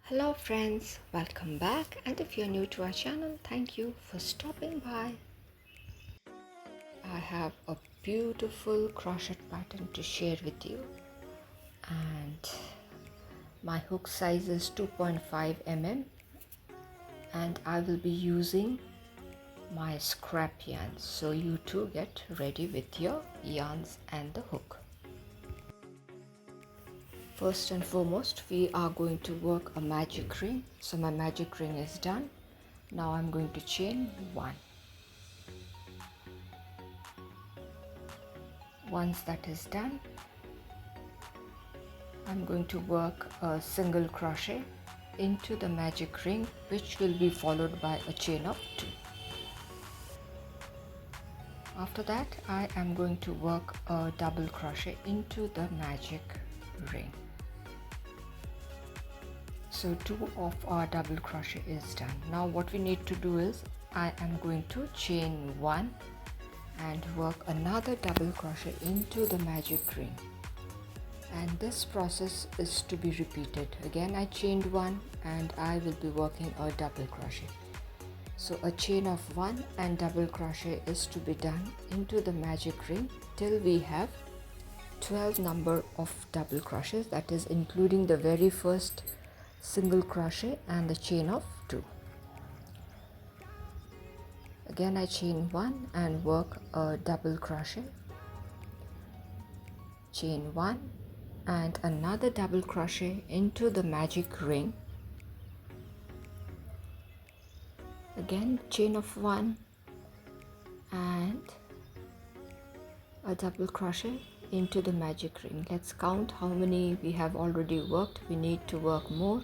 Hello friends, welcome back, and if you're new to our channel, thank you for stopping by. I have a beautiful crochet pattern to share with you, and my hook size is 2.5 mm, and I will be using my scrap yarn, so you too get ready with your yarns and the hook. First and foremost, we are going to work a magic ring. So my magic ring is done. Now I'm going to chain one. Once that is done, I'm going to work a single crochet into the magic ring, which will be followed by a chain of 2. After that, I am going to work a double crochet into the magic ring. So 2 of our double crochet is done. Now what we need to do is, I am going to chain 1 and work another double crochet into the magic ring, and this process is to be repeated. Again I chained 1 and I will be working a double crochet. So a chain of 1 and double crochet is to be done into the magic ring till we have 12 number of double crochets, that is including the very first single crochet and the chain of 2. Again I chain 1 and work a double crochet, chain 1 and another double crochet into the magic ring. Again chain of 1 and a double crochet into the magic ring. Let's count how many we have already worked. We need to work more.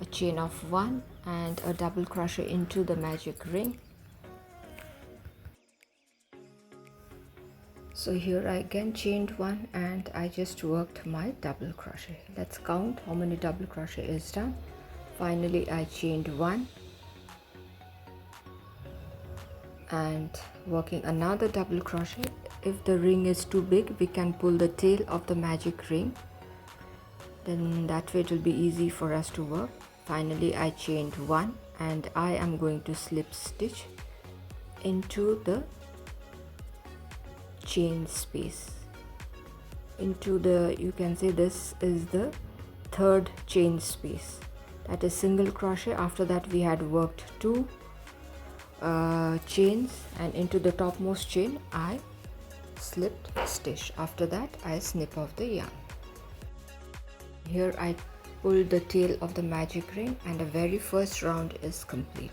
A chain of 1 and a double crochet into the magic ring. So here I again chained 1 and I just worked my double crochet. Let's count how many double crochet is done. Finally I chained 1 and working another double crochet. If the ring is too big, we can pull the tail of the magic ring, then that way it will be easy for us to work. Finally I chained 1 and I am going to slip stitch into the chain space, into the, you can say this is the third chain space, that is single crochet. After that we had worked 2 chains, and into the topmost chain I slipped stitch. After that I snip off the yarn. Here I pulled the tail of the magic ring and the very first round is complete.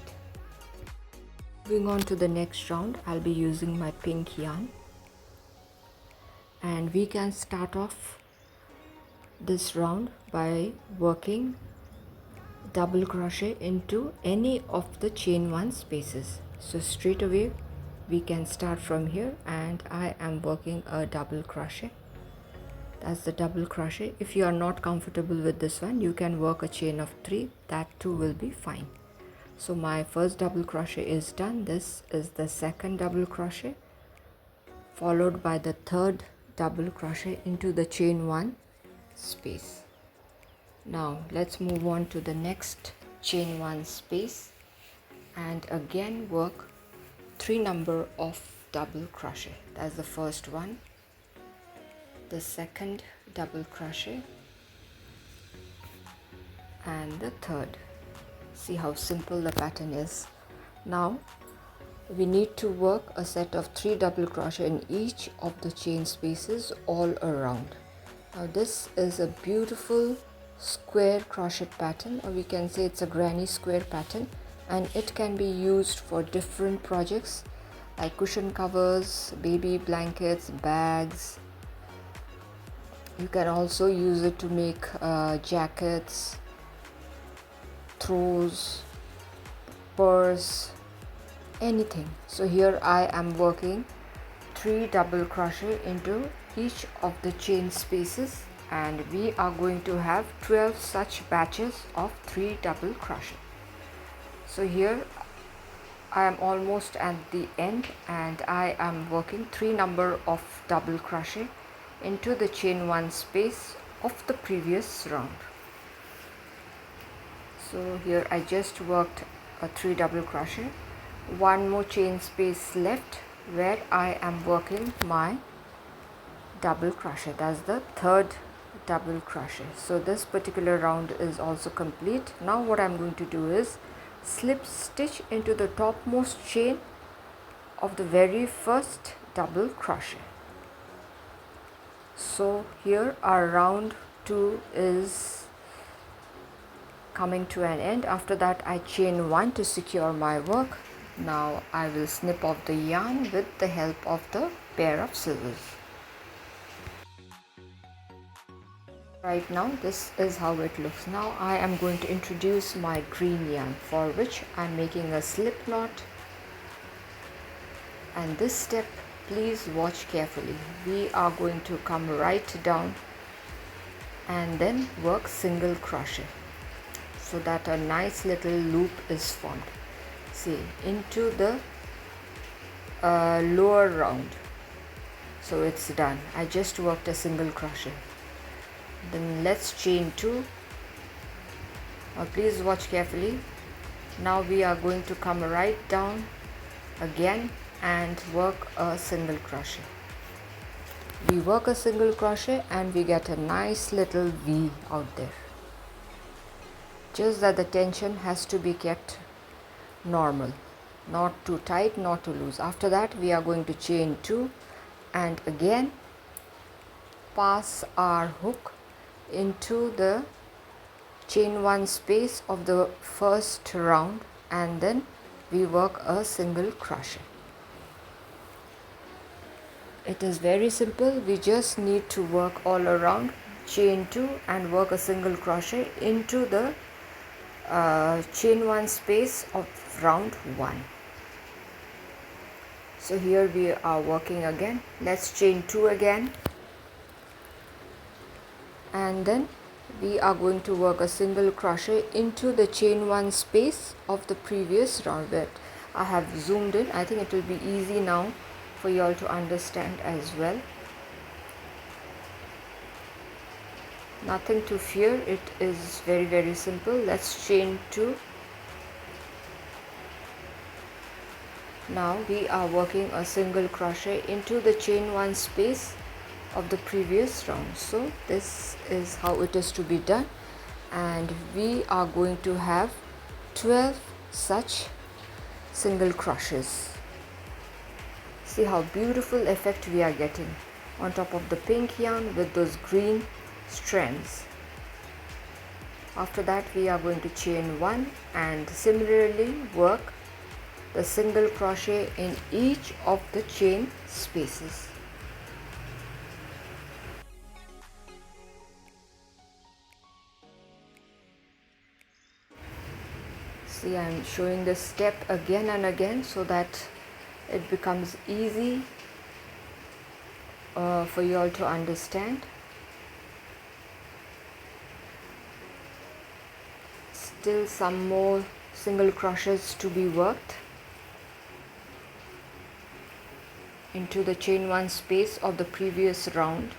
Moving on to the next round, I'll be using my pink yarn, and we can start off this round by working double crochet into any of the chain 1 spaces. So straight away we can start from here, and I am working a double crochet. That's the double crochet. If you are not comfortable with this one, you can work a chain of 3, that too will be fine. So my first double crochet is done. This is the second double crochet, followed by the third double crochet into the chain 1 space. Now let's move on to the next chain 1 space and again work 3 number of double crochet. That's the first one, the second double crochet, and the third. See how simple the pattern is. Now we need to work a set of 3 double crochet in each of the chain spaces all around. Now this is a beautiful square crochet pattern, or we can say it's a granny square pattern, and it can be used for different projects like cushion covers, baby blankets, bags. You can also use it to make jackets, throws, purse, anything. So here I am working 3 double crochet into each of the chain spaces, and we are going to have 12 such batches of 3 double crochet. So here I am almost at the end, and I am working 3 number of double crochet into the chain 1 space of the previous round. So here I just worked a 3 double crochet, one more chain space left where I am working my double crochet. That's the third double crochet. So this particular round is also complete. Now what I'm going to do is slip stitch into the topmost chain of the very first double crochet. So here our round 2 is coming to an end. After that I chain 1 to secure my work. Now I will snip off the yarn with the help of the pair of scissors. Right now this is how it looks. Now I am going to introduce my green yarn, for which I am making a slip knot, and this step please watch carefully. We are going to come right down and then work single crochet so that a nice little loop is formed. See, into the lower round. So it's done. I just worked a single crochet. Then let's chain 2. Please watch carefully. Now we are going to come right down again and work a single crochet. We work a single crochet and we get a nice little V out there. Just that the tension has to be kept normal, not too tight, not too loose. After that we are going to chain 2 and again pass our hook into the chain 1 space of the first round, and then we work a single crochet. It is very simple. We just need to work all around, chain 2 and work a single crochet into the chain 1 space of round 1. So here we are working again. Let's chain 2 again, and then we are going to work a single crochet into the chain 1 space of the previous round. That I have zoomed in. I think it will be easy now for you all to understand as well. Nothing to fear, it is very simple. Let's chain 2. Now we are working a single crochet into the chain 1 space of the previous round. So this is how it is to be done, and we are going to have 12 such single crochets. See how beautiful effect we are getting on top of the pink yarn with those green strands. After that we are going to chain 1 and similarly work the single crochet in each of the chain spaces. See, I am showing this step again and again so that it becomes easy for you all to understand. Still some more single crochets to be worked into the chain 1 space of the previous round.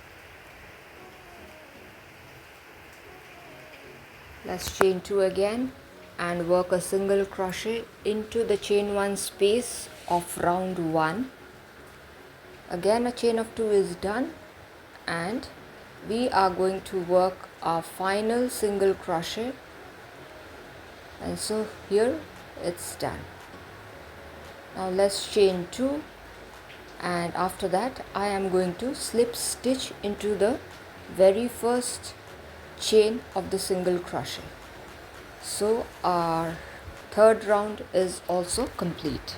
Let's chain 2 again and work a single crochet into the chain 1 space of round 1. Again a chain of 2 is done, and we are going to work our final single crochet, and so here it's done. Now let's chain 2, and after that I am going to slip stitch into the very first chain of the single crochet. So our third round is also complete.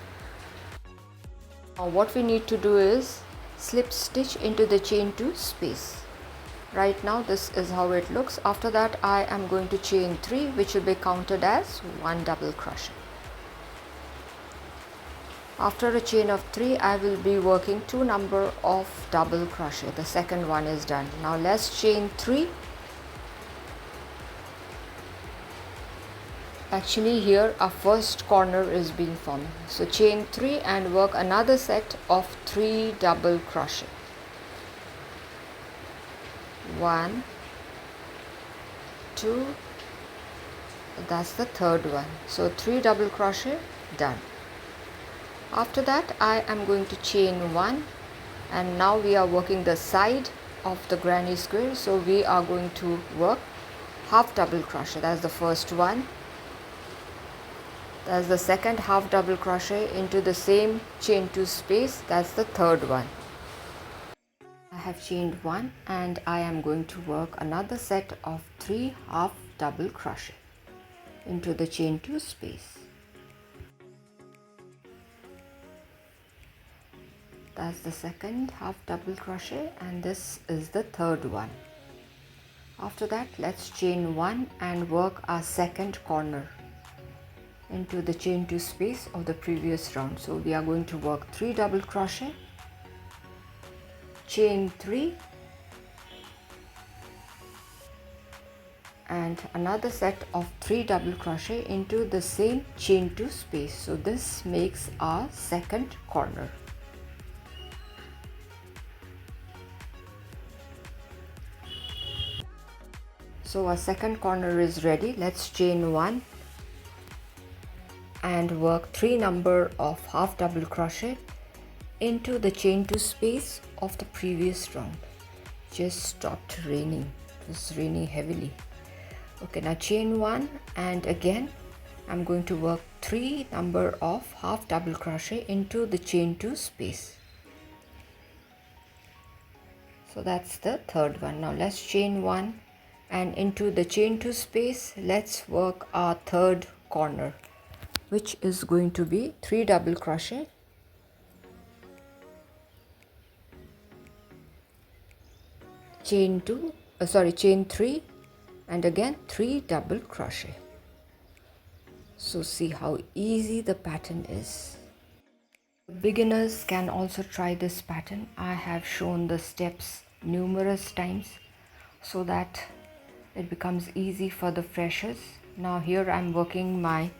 Now what we need to do is slip stitch into the chain 2 space. Right now this is how it looks. After that I am going to chain 3, which will be counted as 1 double crochet. After a chain of 3 I will be working 2 number of double crochet. The second one is done. Now let's chain 3. Actually here our first corner is being formed. So chain 3 and work another set of 3 double crochet. 1, 2 That's the third one. So 3 double crochet, done. After that I am going to chain 1, and now we are working the side of the granny square, so we are going to work half double crochet. That's the first one. That's the second half double crochet into the same chain 2 space. That's the third one. I have chained 1 and I am going to work another set of 3 half double crochet into the chain 2 space. That's the second half double crochet, and this is the third one. After that, let's chain 1 and work our second corner into the chain 2 space of the previous round. So we are going to work 3 double crochet, chain 3, and another set of 3 double crochet into the same chain 2 space. So this makes our second corner. So our second corner is ready. Let's chain 1 and work 3 number of half double crochet into the chain 2 space of the previous round. Just stopped raining. It was raining heavily. Okay, now chain 1, and again I'm going to work 3 number of half double crochet into the chain 2 space. So that's the third one. Now let's chain 1 and into the chain 2 space let's work our third corner, which is going to be 3 double crochet, chain 3, and again 3 double crochet. So see how easy the pattern is. Beginners can also try this pattern. I have shown the steps numerous times so that it becomes easy for the freshers. Now here I'm working my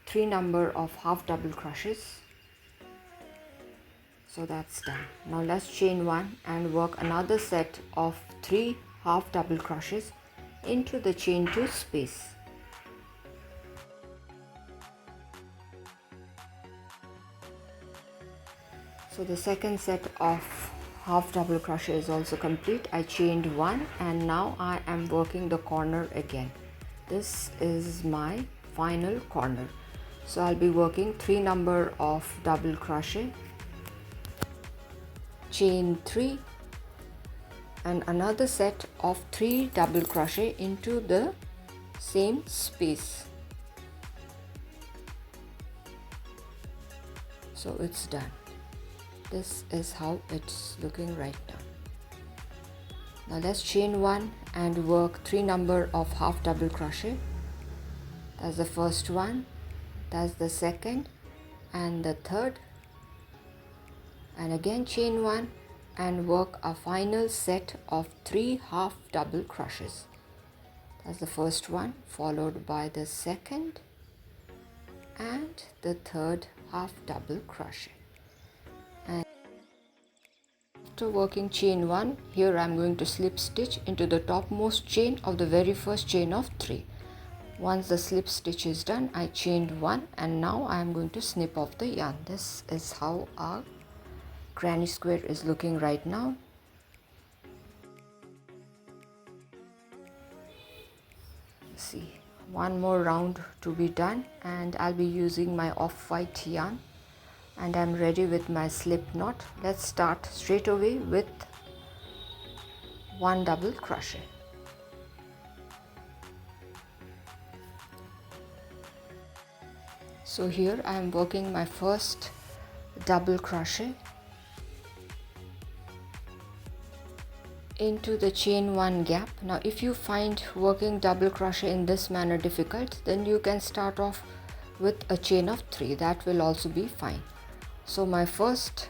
3 number of half double crochets. So that's done. Now let's chain 1 and work another set of 3 half double crochets into the chain 2 space. So the second set of half double crochet is also complete. I chained 1 and now I am working the corner again. This is my final corner. So I'll be working 3 number of double crochet, chain 3, and another set of 3 double crochet into the same space. So it's done. This is how it's looking right now. Now let's chain 1 and work 3 number of half double crochet. That's the first one, that's the second and the third, and again chain 1 and work a final set of 3 half double crochets. That's the first one, followed by the second and the third half double crochet. And after working chain 1, here I am going to slip stitch into the topmost chain of the very first chain of 3. Once the slip stitch is done, I chained 1 and now I am going to snip off the yarn. This is how our granny square is looking right now. See, one more round to be done and I'll be using my off-white yarn, and I'm ready with my slip knot. Let's start straight away with 1 double crochet. So here I am working my first double crochet into the chain 1 gap. Now if you find working double crochet in this manner difficult, then you can start off with a chain of 3. That will also be fine. So my first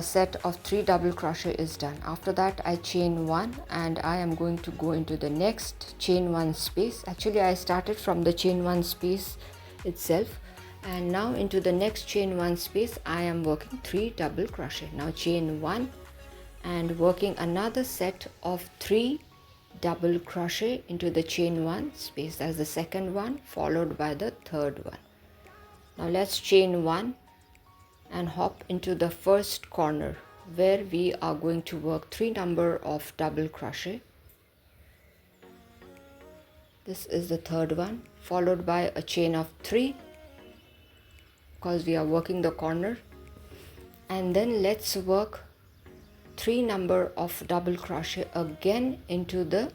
set of 3 double crochet is done. After that I chain 1 and I am going to go into the next chain 1 space. Actually I started from the chain 1 space itself, and now into the next chain 1 space I am working 3 double crochet. Now chain 1 and working another set of 3 double crochet into the chain 1 space. That's the second one, followed by the third one. Now let's chain 1 and hop into the first corner where we are going to work 3 number of double crochet. This is the third one, followed by a chain of 3 because we are working the corner, and then let's work 3 number of double crochet again into the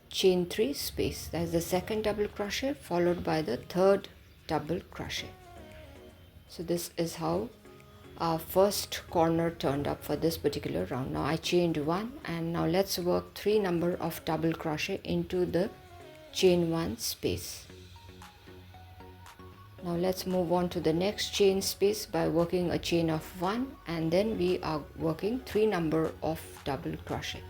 chain 3 space. That's the second double crochet followed by the third double crochet. So this is how our first corner turned up for this particular round. Now I chained 1, and now let's work 3 number of double crochet into the chain 1 space. Now let's move on to the next chain space by working a chain of 1, and then we are working 3 number of double crochet.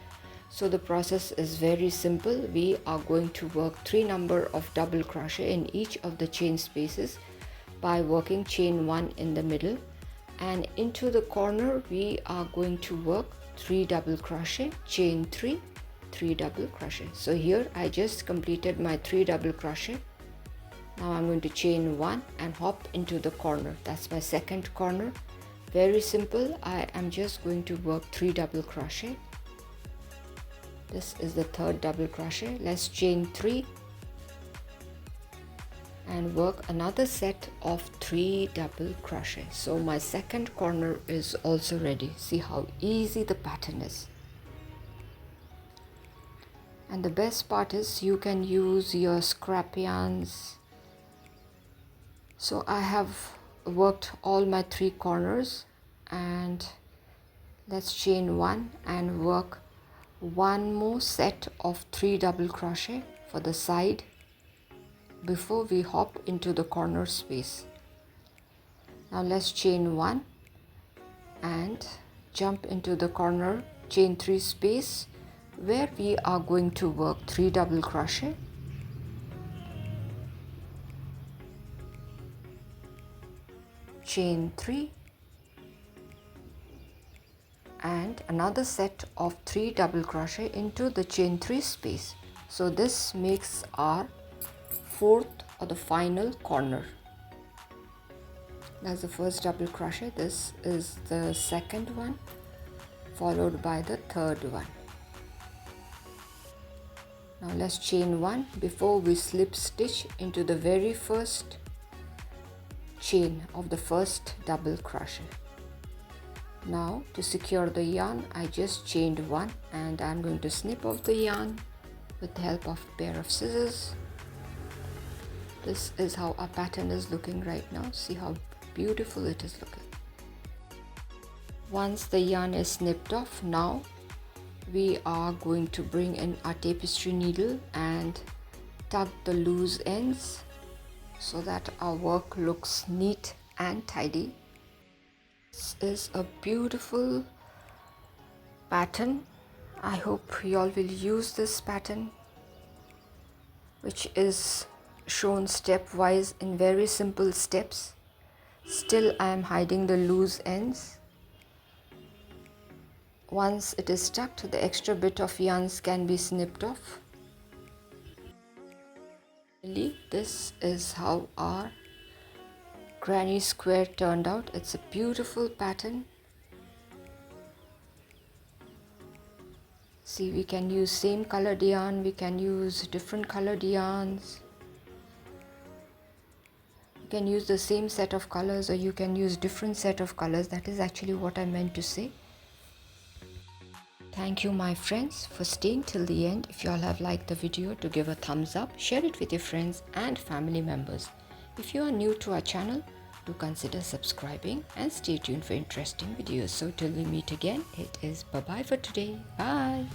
So the process is very simple. We are going to work 3 number of double crochet in each of the chain spaces by working chain 1 in the middle, and into the corner we are going to work 3 double crochet, chain 3, 3 double crochet. So here I just completed my 3 double crochet. Now I'm going to chain 1 and hop into the corner. That's my second corner. Very simple. I am just going to work 3 double crochet. This is the third double crochet. Let's chain 3 and work another set of 3 double crochet. So my second corner is also ready. See how easy the pattern is. And the best part is you can use your scrap yarns. So I have worked all my 3 corners, and let's chain 1 and work one more set of 3 double crochet for the side before we hop into the corner space. Now let's chain 1 and jump into the corner chain 3 space where we are going to work 3 double crochet, chain 3, and another set of 3 double crochet into the chain 3 space. So this makes our fourth or the final corner. That's the first double crochet. This is the second one, followed by the third one. Now let's chain 1 before we slip stitch into the very first chain of the first double crochet. Now to secure the yarn, I just chained 1, and I'm going to snip off the yarn with the help of a pair of scissors. This is how our pattern is looking right now. See how beautiful it is looking. Once the yarn is snipped off, now we are going to bring in our tapestry needle and tug the loose ends so that our work looks neat and tidy. This is a beautiful pattern. I hope you all will use this pattern, which is shown stepwise in very simple steps. Still I am hiding the loose ends. Once it is tucked, the extra bit of yarns can be snipped off. This is how our granny square turned out. It's a beautiful pattern. See, we can use same colored yarn, we can use different colored yarns. You can use the same set of colors, or you can use different set of colors. That is actually what I meant to say. Thank you my friends for staying till the end. If you all have liked the video, to give a thumbs up, share it with your friends and family members. If you are new to our channel, do consider subscribing and stay tuned for interesting videos. So till we meet again, it is bye bye for today. Bye.